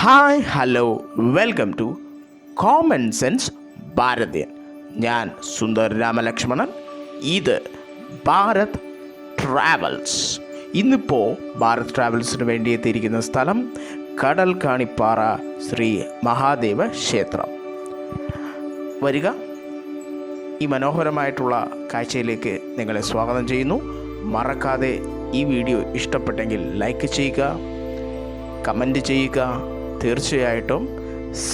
Hi hello welcome to common sense Bharatheeyan. ഞാൻ സുന്ദർ രാമലക്ഷ്മണൻ. ഇത് Bharat travels. ഇന്നിപ്പോൾ ഭാരത് ട്രാവൽസിന് വേണ്ടി എത്തിയിരിക്കുന്ന സ്ഥലം കടൽ കാണിപ്പാറ ശ്രീ മഹാദേവ ക്ഷേത്രം. വരിക, ഈ മനോഹരമായിട്ടുള്ള കാഴ്ചയിലേക്ക് നിങ്ങളെ സ്വാഗതം ചെയ്യുന്നു. മറക്കാതെ ഈ വീഡിയോ ഇഷ്ടപ്പെട്ടെങ്കിൽ ലൈക്ക് ചെയ്യുക, കമൻറ്റ് ചെയ്യുക, തീർച്ചയായിട്ടും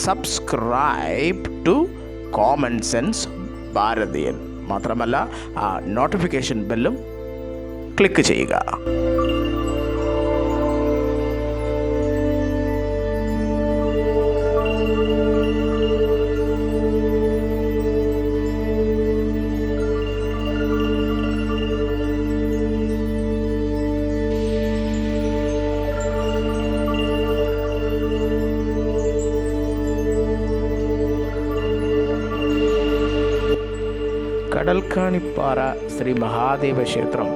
subscribe to common sense Bharatheeyan. മാത്രമല്ല ആ നോട്ടിഫിക്കേഷൻ ബെല്ലും ക്ലിക്ക് ചെയ്യുക. കടൽക്കാണിപ്പാറ ശ്രീ മഹാദേവ ക്ഷേത്രം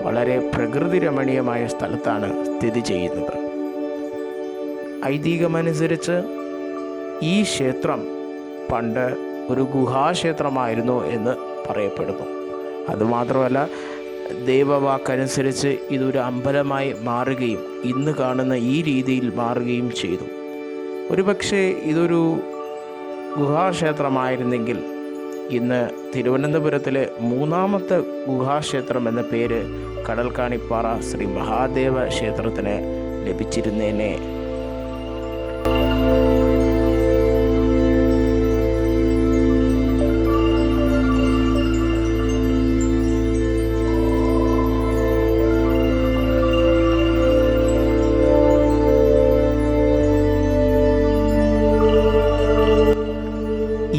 വളരെ പ്രകൃതി രമണീയമായ സ്ഥലത്താണ് സ്ഥിതി ചെയ്യുന്നത്. ഐതിഹ്യമനുസരിച്ച് ഈ ക്ഷേത്രം പണ്ട് ഒരു ഗുഹാക്ഷേത്രമായിരുന്നു എന്ന് പറയപ്പെടുന്നു. അതുമാത്രമല്ല, ദൈവവാക്കനുസരിച്ച് ഇതൊരു അമ്പലമായി മാറുകയും ഇന്ന് കാണുന്ന ഈ രീതിയിൽ മാറുകയും ചെയ്തു. ഒരുപക്ഷെ ഇതൊരു ഗുഹാക്ഷേത്രമായിരുന്നെങ്കിൽ ഇന്ന് തിരുവനന്തപുരത്തിലെ മൂന്നാമത്തെ ഗുഹാക്ഷേത്രം എന്ന പേര് കടൽക്കാണിപ്പാറ ശ്രീ മഹാദേവ ക്ഷേത്രത്തിന് ലഭിച്ചിരുന്നേനെ.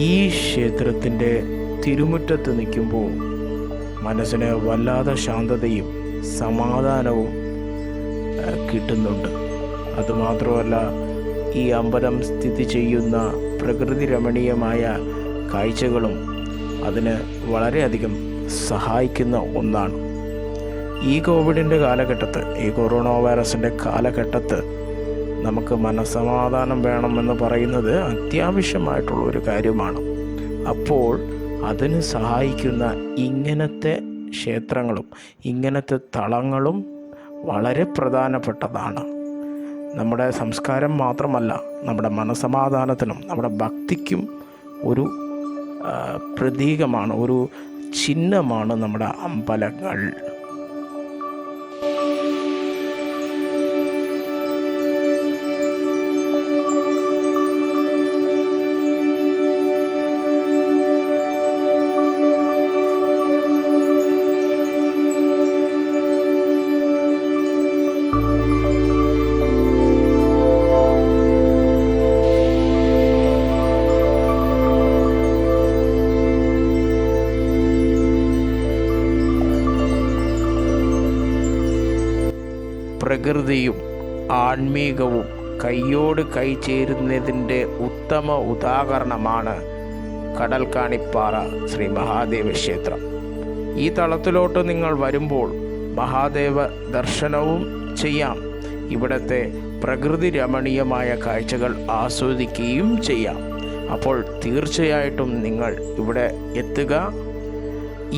ഈ ക്ഷേത്രത്തിൻ്റെ തിരുമുറ്റത്ത് നിൽക്കുമ്പോൾ മനസ്സിന് വല്ലാതെ ശാന്തതയും സമാധാനവും കിട്ടുന്നുണ്ട്. അതുമാത്രമല്ല, ഈ അമ്പലം സ്ഥിതി ചെയ്യുന്ന പ്രകൃതി രമണീയമായ കാഴ്ചകളും അതിന് വളരെയധികം സഹായിക്കുന്ന ഒന്നാണ്. ഈ കോവിഡിൻ്റെ കാലഘട്ടത്ത്, ഈ കൊറോണ വൈറസിൻ്റെ കാലഘട്ടത്ത് നമുക്ക് മനസ്സമാധാനം വേണമെന്ന് പറയുന്നത് അത്യാവശ്യമായിട്ടുള്ള ഒരു കാര്യമാണ്. അപ്പോൾ അതിന് സഹായിക്കുന്ന ഇങ്ങനത്തെ ക്ഷേത്രങ്ങളും ഇങ്ങനത്തെ തളങ്ങളും വളരെ പ്രധാനപ്പെട്ടതാണ്. നമ്മുടെ സംസ്കാരം മാത്രമല്ല, നമ്മുടെ മനസ്സമാധാനത്തിനും നമ്മുടെ ഭക്തിക്കും ഒരു പ്രതീകമാണ്, ഒരു ചിഹ്നമാണ് നമ്മുടെ അമ്പലങ്ങൾ. പ്രകൃതിയും ആത്മീകവും കൈയോട് കൈ ചേരുന്നതിൻ്റെ ഉത്തമ ഉദാഹരണമാണ് കടൽക്കാണിപ്പാറ ശ്രീ മഹാദേവ ക്ഷേത്രം. ഈ തളത്തിലോട്ട് നിങ്ങൾ വരുമ്പോൾ മഹാദേവ ദർശനവും ചെയ്യാം, ഇവിടുത്തെ പ്രകൃതി രമണീയമായ കാഴ്ചകൾ ആസ്വദിക്കുകയും ചെയ്യാം. അപ്പോൾ തീർച്ചയായിട്ടും നിങ്ങൾ ഇവിടെ എത്തുക.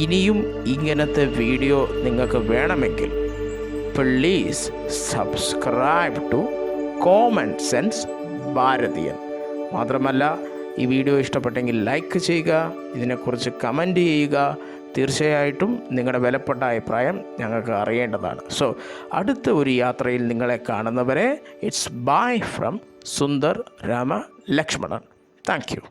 ഇനിയും ഇങ്ങനത്തെ വീഡിയോ നിങ്ങൾക്ക് വേണമെങ്കിൽ please subscribe to common sense Bharatheeyan. മാത്രമല്ല, ഈ വീഡിയോ ഇഷ്ടപ്പെട്ടെങ്കിൽ ലൈക്ക് ചെയ്യുക, ഇതിനെക്കുറിച്ച് കമൻറ്റ് ചെയ്യുക. തീർച്ചയായിട്ടും നിങ്ങളുടെ വിലപ്പെട്ട അഭിപ്രായം ഞങ്ങൾക്ക് അറിയേണ്ടതാണ്. സോ അടുത്ത ഒരു യാത്രയിൽ നിങ്ങളെ കാണുന്നവരെ it's bye from Sundar Rama Lakshmanan. Thank you.